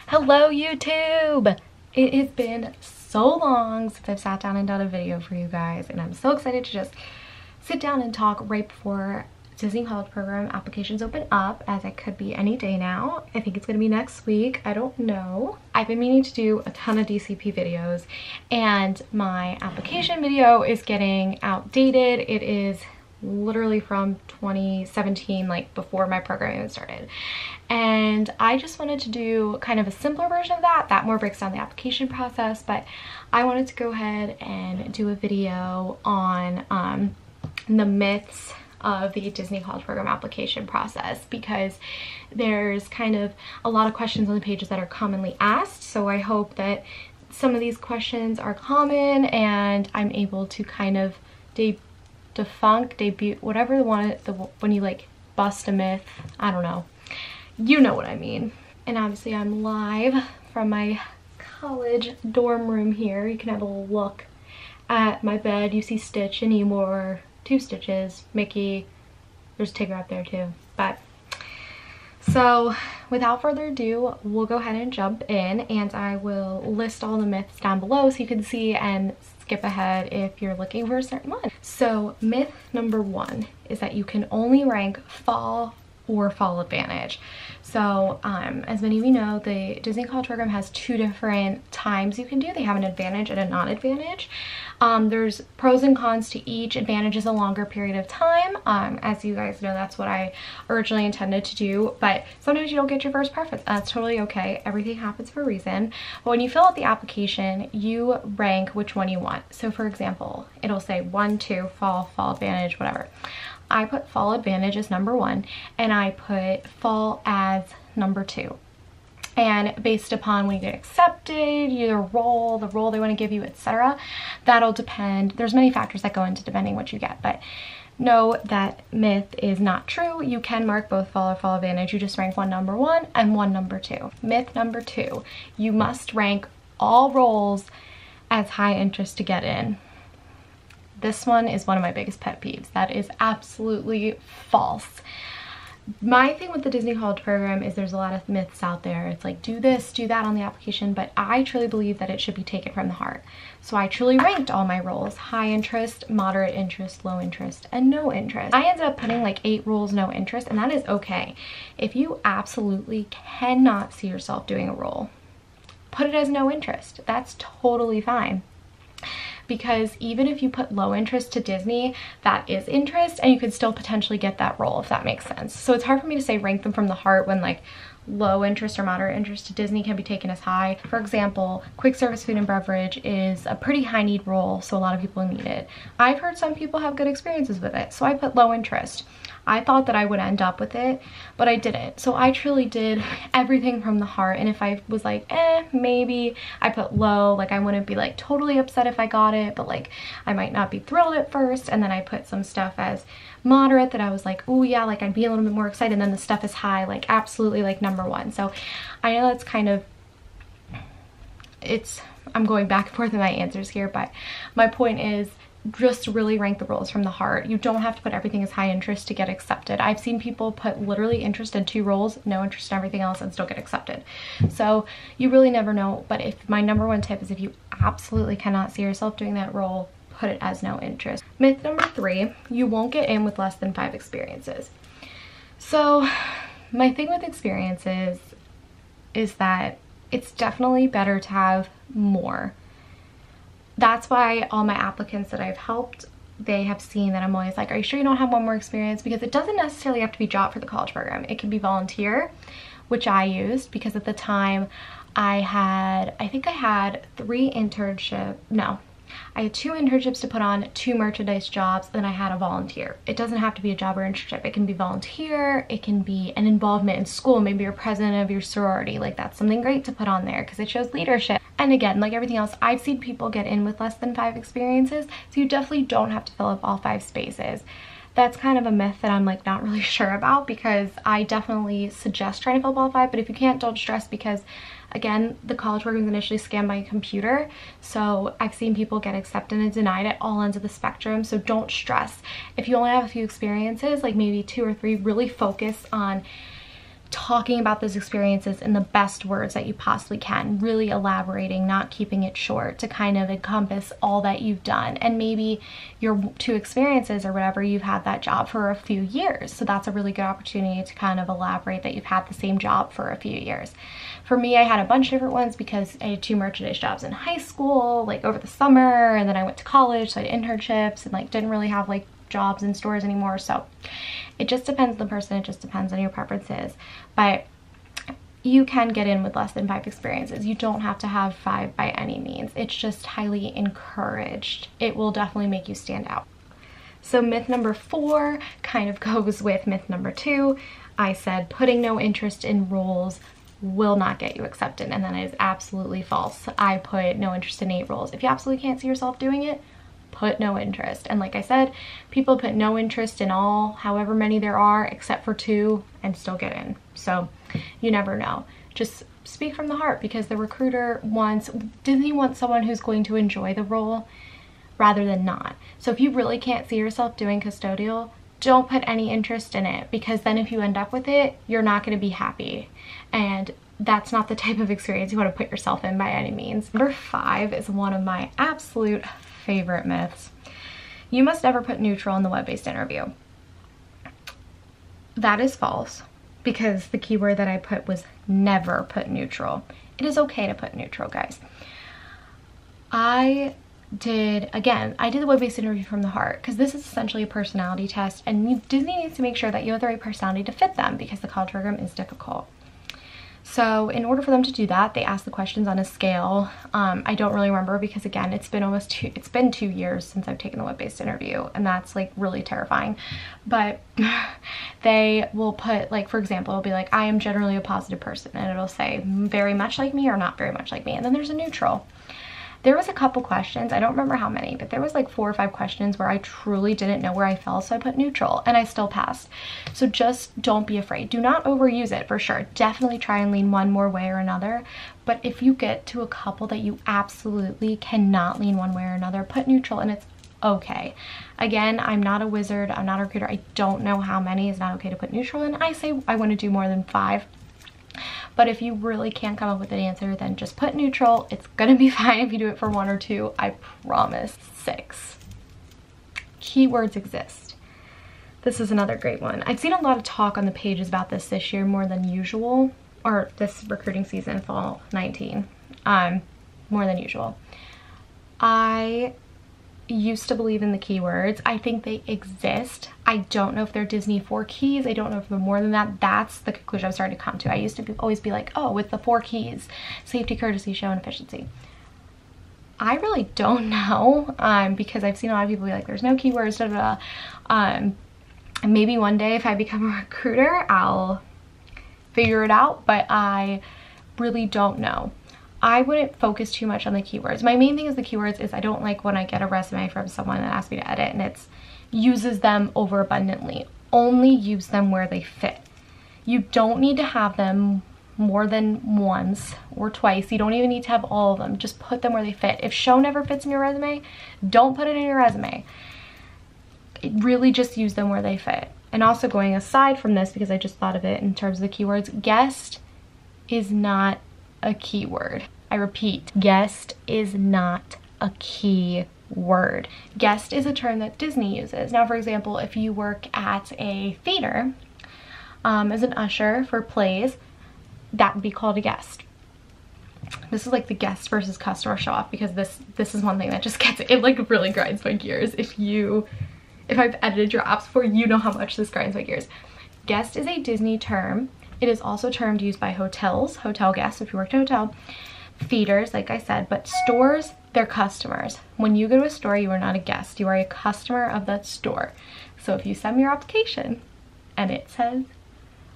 Hello YouTube! It has been so long since I've sat down and done a video for you guys, and I'm so excited to just sit down and talk right before Disney College Program applications open up, as it could be any day now. I think it's gonna be next week, I don't know. I've been meaning to do a ton of DCP videos, and my application video is getting outdated. It is literally from 2017, like before my program even started. And I just wanted to do kind of a simpler version of that more breaks down the application process, but I wanted to go ahead and do a video on the myths of the Disney College Program application process, because there's kind of a lot of questions on the pages that are commonly asked. So I hope that some of these questions are common and I'm able to kind of debut, whatever you want, when you like bust a myth, I don't know. You know what I mean. And obviously I'm live from my college dorm room here. You can have a little look at my bed. You see Stitch and Eeyore, 2 Stitches, Mickey, there's Tigger up there too. But so without further ado, we'll go ahead and jump in, and I will list all the myths down below so you can see and skip ahead if you're looking for a certain one. So myth number 1 is that you can only rank fall or fall advantage. So as many of you know, the Disney College Program has 2 different times you can do. They have an advantage and a non-advantage. There's pros and cons to each. Advantage is a longer period of time. As you guys know, that's what I originally intended to do, but sometimes you don't get your first preference. That's totally okay. Everything happens for a reason. But when you fill out the application, you rank which one you want. So for example, it'll say 1, 2, fall advantage, whatever. I put fall advantage as number 1, and I put fall as number 2. And based upon when you get accepted, your role, the role they want to give you, etc., that'll depend. There's many factors that go into depending what you get, but no, that myth is not true. You can mark both fall or fall advantage. You just rank one number 1 and one number 2. Myth number 2, you must rank all roles as high interest to get in. This one is one of my biggest pet peeves. That is absolutely false. My thing with the Disney College Program is there's a lot of myths out there. It's like, do this, do that on the application, but I truly believe that it should be taken from the heart. So I truly ranked all my roles: high interest, moderate interest, low interest, and no interest. I ended up putting like 8 roles no interest, and that is okay. If you absolutely cannot see yourself doing a role, put it as no interest. That's totally fine. Because even if you put low interest to Disney, that is interest, and you could still potentially get that role, if that makes sense. So it's hard for me to say rank them from the heart when like low interest or moderate interest to Disney can be taken as high. For example, quick service food and beverage is a pretty high need role, so a lot of people need it. I've heard some people have good experiences with it, so I put low interest. I thought that I would end up with it, but I didn't. So I truly did everything from the heart, and if I was like, maybe, I put low. Like I wouldn't be like totally upset if I got it, but like I might not be thrilled at first, and then I put some stuff as moderate that I was like, oh yeah, like I'd be a little bit more excited, and then the stuff is high, like absolutely like number 1. So I know that's kind of, I'm going back and forth in my answers here, but my point is just really rank the roles from the heart. You don't have to put everything as high interest to get accepted. I've seen people put literally interest in 2 roles, no interest in everything else, and still get accepted. So you really never know. But if my number 1 tip is, if you absolutely cannot see yourself doing that role, put it as no interest. Myth number 3, you won't get in with less than 5 experiences. So my thing with experiences is that it's definitely better to have more. That's why all my applicants that I've helped, they have seen that I'm always like, are you sure you don't have one more experience? Because it doesn't necessarily have to be job for the college program. It can be volunteer, which I used, because at the time I think I had 3 internships. No, I had 2 internships to put on, 2 merchandise jobs, then I had a volunteer. It doesn't have to be a job or internship. It can be volunteer, it can be an involvement in school. Maybe you're president of your sorority. Like that's something great to put on there because it shows leadership. And again, like everything else, I've seen people get in with less than 5 experiences, so you definitely don't have to fill up all 5 spaces. That's kind of a myth that I'm like not really sure about, because I definitely suggest trying to fill up all 5, but if you can't, don't stress, because again, the college program is initially scanned by a computer, so I've seen people get accepted and denied at all ends of the spectrum, so don't stress. If you only have a few experiences, like maybe 2 or 3, really focus on talking about those experiences in the best words that you possibly can, really elaborating, not keeping it short, to kind of encompass all that you've done. And maybe your 2 experiences or whatever, you've had that job for a few years, so that's a really good opportunity to kind of elaborate that you've had the same job for a few years. For me, I had a bunch of different ones because I had 2 merchandise jobs in high school, like over the summer, and then I went to college, so I had internships and like didn't really have like jobs in stores anymore. So it just depends on the person, it just depends on your preferences. But you can get in with less than 5 experiences. You don't have to have 5 by any means. It's just highly encouraged. It will definitely make you stand out. So myth number 4 kind of goes with myth number 2. I said putting no interest in roles will not get you accepted, and that is absolutely false. I put no interest in 8 roles. If you absolutely can't see yourself doing it, put no interest. And like I said, people put no interest in all, however many there are, except for 2, and still get in. So you never know. Just speak from the heart, because the recruiter Disney wants someone who's going to enjoy the role rather than not. So if you really can't see yourself doing custodial, don't put any interest in it, because then if you end up with it, you're not going to be happy. And that's not the type of experience you want to put yourself in by any means. Number 5 is one of my absolute favorite myths. You must never put neutral in the web-based interview. That is false, because the keyword that I put was never put neutral. It is okay to put neutral, guys. I did the web-based interview from the heart, because this is essentially a personality test, and Disney needs to make sure that you have the right personality to fit them, because the college program is difficult. So in order for them to do that, they ask the questions on a scale. I don't really remember, because again, it's been 2 years since I've taken the web-based interview, and that's like really terrifying. But they will put, like, for example, it'll be like, I am generally a positive person, and it'll say very much like me or not very much like me, and then there's a neutral. There was a couple questions, I don't remember how many, but there was like 4 or 5 questions where I truly didn't know where I fell, so I put neutral, and I still passed. So just don't be afraid. Do not overuse it, for sure. Definitely try and lean one more way or another, but if you get to a couple that you absolutely cannot lean one way or another, put neutral, and it's okay. Again, I'm not a wizard, I'm not a recruiter, I don't know how many is not okay to put neutral in. I say I want to do more than 5. But if you really can't come up with an answer, then just put neutral. It's gonna be fine if you do it for 1 or 2, I promise. 6. Keywords exist. This is another great one. I've seen a lot of talk on the pages about this year more than usual, or this recruiting season, fall 19, more than usual. I used to believe in the keywords. I think they exist. I don't know if they're Disney 4 keys. I don't know if they're more than that. That's the conclusion I'm starting to come to. I used to always be like, oh, with the 4 keys, safety, courtesy, show, and efficiency. I really don't know, because I've seen a lot of people be like, there's no keywords, da da da. Maybe one day if I become a recruiter, I'll figure it out, but I really don't know. I wouldn't focus too much on the keywords. My main thing is the keywords is I don't like when I get a resume from someone that asks me to edit and it's uses them overabundantly. Only use them where they fit. You don't need to have them more than once or twice. You don't even need to have all of them. Just put them where they fit. If show never fits in your resume, don't put it in your resume. Really just use them where they fit. And also, going aside from this, because I just thought of it in terms of the keywords, guest is not a keyword. I repeat, guest is not a key word. Guest is a term that Disney uses. Now, for example, if you work at a theater as an usher for plays, that would be called a guest. This is like the guest versus customer show off, because this is one thing that just gets it like really grinds my gears. If I've edited your apps before, you know how much this grinds my gears. Guest is a Disney term. It is also a term used by hotels, hotel guests if you work at a hotel, theaters, like I said, but stores, they're customers. When you go to a store, you are not a guest. You are a customer of that store. So if you send me your application and it says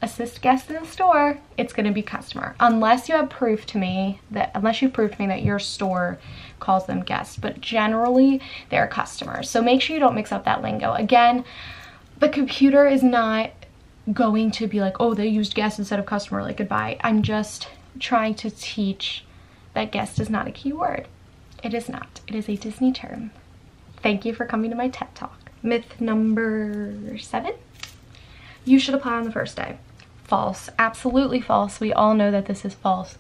assist guest in the store, it's going to be customer. Unless you prove to me that your store calls them guests, but generally they're customers. So make sure you don't mix up that lingo. Again, the computer is not going to be like, oh, they used guest instead of customer, like goodbye. I'm just trying to teach that guest is not a keyword. It is not. It is a Disney term. Thank you for coming to my TED Talk. Myth number 7. You should apply on the first day. false. Absolutely false. We all know that this is false.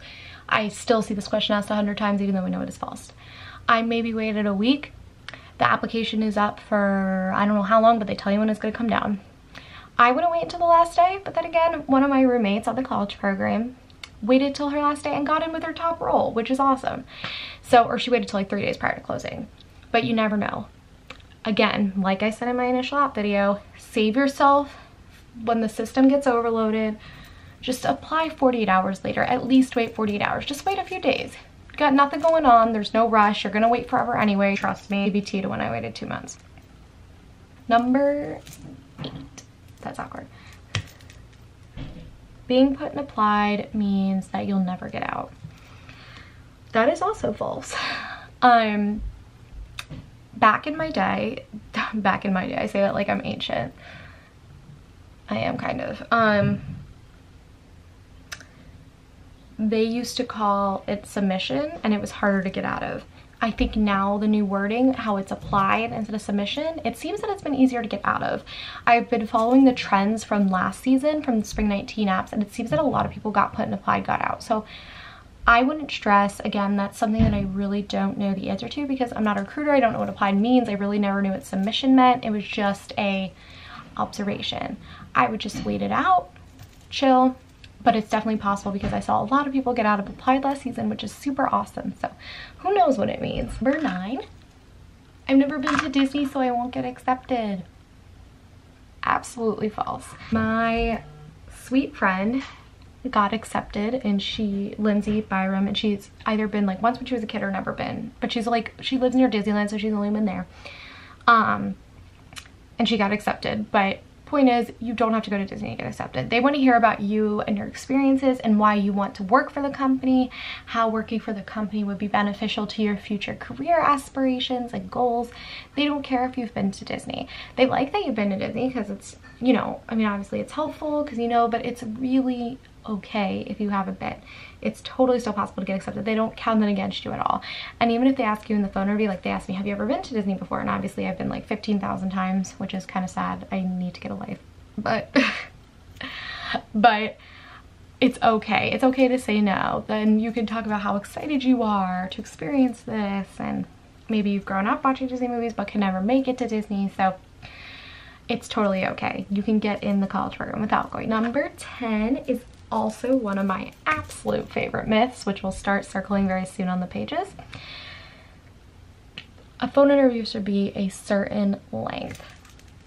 I still see this question asked 100 times even though we know it is false. I maybe waited a week. The application is up for I don't know how long, but they tell you when it's going to come down. I wouldn't wait until the last day, but then again, one of my roommates on the college program waited till her last day and got in with her top role, which is awesome. So, or she waited till like 3 days prior to closing, but you never know. Again, like I said in my initial app video, save yourself when the system gets overloaded. Just apply 48 hours later. At least wait 48 hours. Just wait a few days. You got nothing going on. There's no rush. You're gonna wait forever anyway. Trust me. ABT to when I waited 2 months. Number 8. That's awkward. Being put and applied means that you'll never get out. That is also false. Back in my day, I say that like I'm ancient. I am kind of. They used to call it submission and it was harder to get out of. I think now the new wording, how it's applied instead of submission, it seems that it's been easier to get out of. I've been following the trends from last season, from the spring 19 apps, and it seems that a lot of people got put and applied, got out. So I wouldn't stress. Again, that's something that I really don't know the answer to because I'm not a recruiter. I don't know what applied means. I really never knew what submission meant. It was just a observation. I would just wait it out, chill. But it's definitely possible because I saw a lot of people get out of applied last season, which is super awesome. So who knows what it means. Number 9, I've never been to Disney, so I won't get accepted. Absolutely false. My sweet friend got accepted, and Lindsay Byram, and she's either been like once when she was a kid or never been, but she's like, she lives near Disneyland, so she's only been there. And she got accepted, but point is, you don't have to go to Disney to get accepted. They want to hear about you and your experiences and why you want to work for the company, how working for the company would be beneficial to your future career aspirations and goals. They don't care if you've been to Disney. They like that you've been to Disney because it's, you know, I mean, obviously it's helpful because you know, but it's really okay if you haven't been. It's totally still possible to get accepted. They don't count that against you at all. And even if they ask you in the phone interview, like they asked me, have you ever been to Disney before? And obviously I've been like 15,000 times, which is kind of sad. I need to get a life, but but it's okay. It's okay to say no. Then you can talk about how excited you are to experience this, and maybe you've grown up watching Disney movies but can never make it to Disney, so it's totally okay. You can get in the college program without going. Number 10 is also one of my absolute favorite myths, which will start circling very soon on the pages. A phone interview should be a certain length.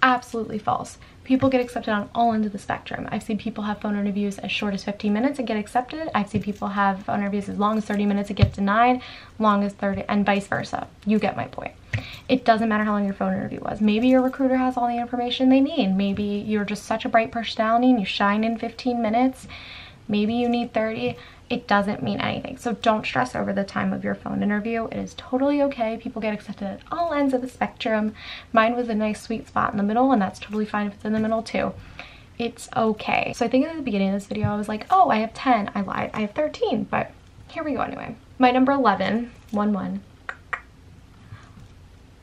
Absolutely false. People get accepted on all ends of the spectrum. I've seen people have phone interviews as short as 15 minutes and get accepted. I've seen people have phone interviews as long as 30 minutes and get denied, long as 30, and vice versa. You get my point. It doesn't matter how long your phone interview was. Maybe your recruiter has all the information they need. Maybe you're just such a bright personality and you shine in 15 minutes. Maybe you need 30. It doesn't mean anything. So don't stress over the time of your phone interview. It is totally okay. People get accepted at all ends of the spectrum. Mine was a nice sweet spot in the middle, and that's totally fine if it's in the middle too. It's okay. So I think at the beginning of this video I was like, oh, I have 10. I lied. I have 13, but here we go anyway. My number 11, 1-1.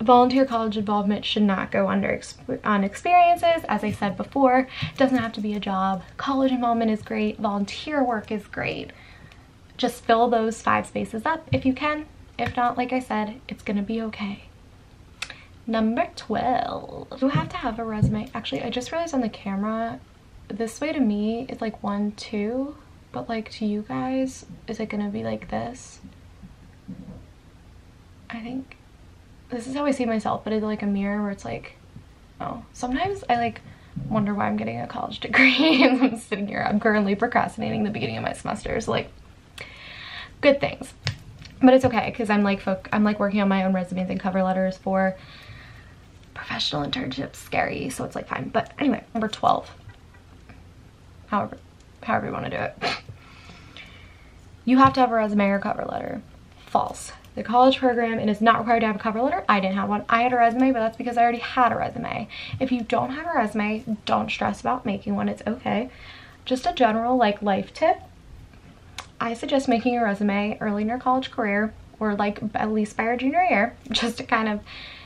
Volunteer college involvement should not go on experiences. As I said before, it doesn't have to be a job. College involvement is great. Volunteer work is great. Just fill those 5 spaces up if you can. If not, like I said, it's gonna be okay. Number 12. You have to have a resume. Actually, I just realized on the camera, this way to me is like 1, 2, but like to you guys, is it gonna be like this? I think this is how I see myself, but it's like a mirror where it's like, oh, sometimes I like wonder why I'm getting a college degree and I'm sitting here, I'm currently procrastinating the beginning of my semester. So like, good things, but it's okay because I'm like working on my own resumes and cover letters for professional internships. Scary, so it's like fine. But anyway, number 12, however you want to do it, you have to have a resume or cover letter. False. The college program, it is not required to have a cover letter. I didn't have one. I had a resume, but that's because I already had a resume. If you don't have a resume, don't stress about making one. It's okay. Just a general like life tip. I suggest making a resume early in your college career, or like at least by your junior year, just to kind of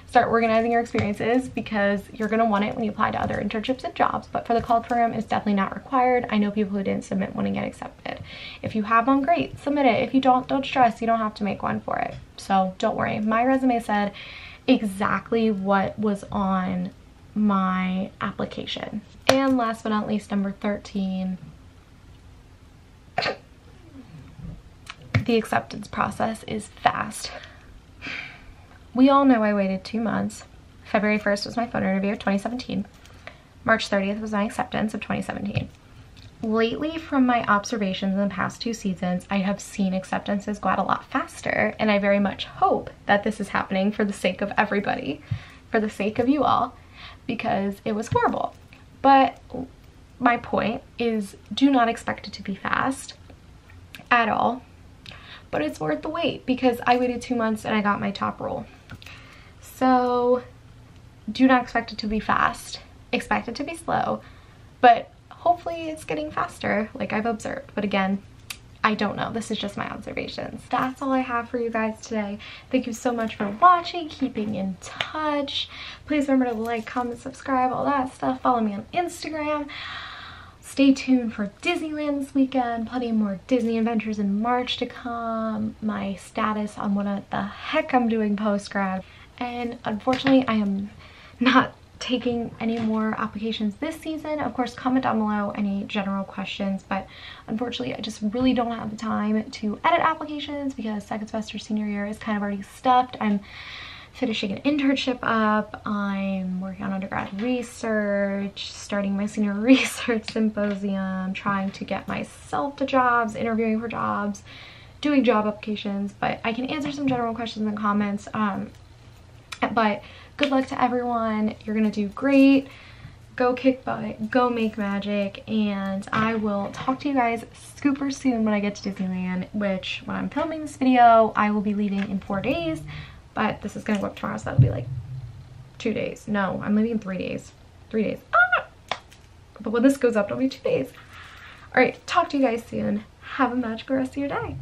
start organizing your experiences because you're going to want it when you apply to other internships and jobs. But for the college program, it's definitely not required. I know people who didn't submit one and get accepted. If you have one, great, submit it. If you don't stress. You don't have to make one for it. So don't worry. My resume said exactly what was on my application. And last but not least, number 13, the acceptance process is fast. We all know I waited 2 months. February 1st was my phone interview of 2017. March 30th was my acceptance of 2017. Lately, from my observations in the past 2 seasons, I have seen acceptances go out a lot faster, and I very much hope that this is happening for the sake of everybody, for the sake of you all, because it was horrible. But my point is, do not expect it to be fast at all, but it's worth the wait because I waited 2 months and I got my top role. So do not expect it to be fast, expect it to be slow, but hopefully it's getting faster like I've observed. But again, I don't know. This is just my observations. That's all I have for you guys today. Thank you so much for watching, keeping in touch. Please remember to like, comment, subscribe, all that stuff. Follow me on Instagram. Stay tuned for Disneyland this weekend. Plenty more Disney adventures in March to come. My status on what the heck I'm doing post-grad. And unfortunately, I am not taking any more applications this season. Of course, comment down below any general questions, but unfortunately I just really don't have the time to edit applications because second semester senior year is kind of already stuffed. I'm finishing an internship up, I'm working on undergrad research, starting my senior research symposium, trying to get myself to jobs, interviewing for jobs, doing job applications. But I can answer some general questions in the comments. But good luck to everyone. You're gonna do great. Go kick butt, go make magic, and I will talk to you guys super soon when I get to Disneyland, which when I'm filming this video, I will be leaving in 4 days, but this is gonna go up tomorrow, so that'll be like 2 days. No, I'm leaving in 3 days. 3 days. Ah! But when this goes up, it'll be 2 days. All right, talk to you guys soon. Have a magical rest of your day.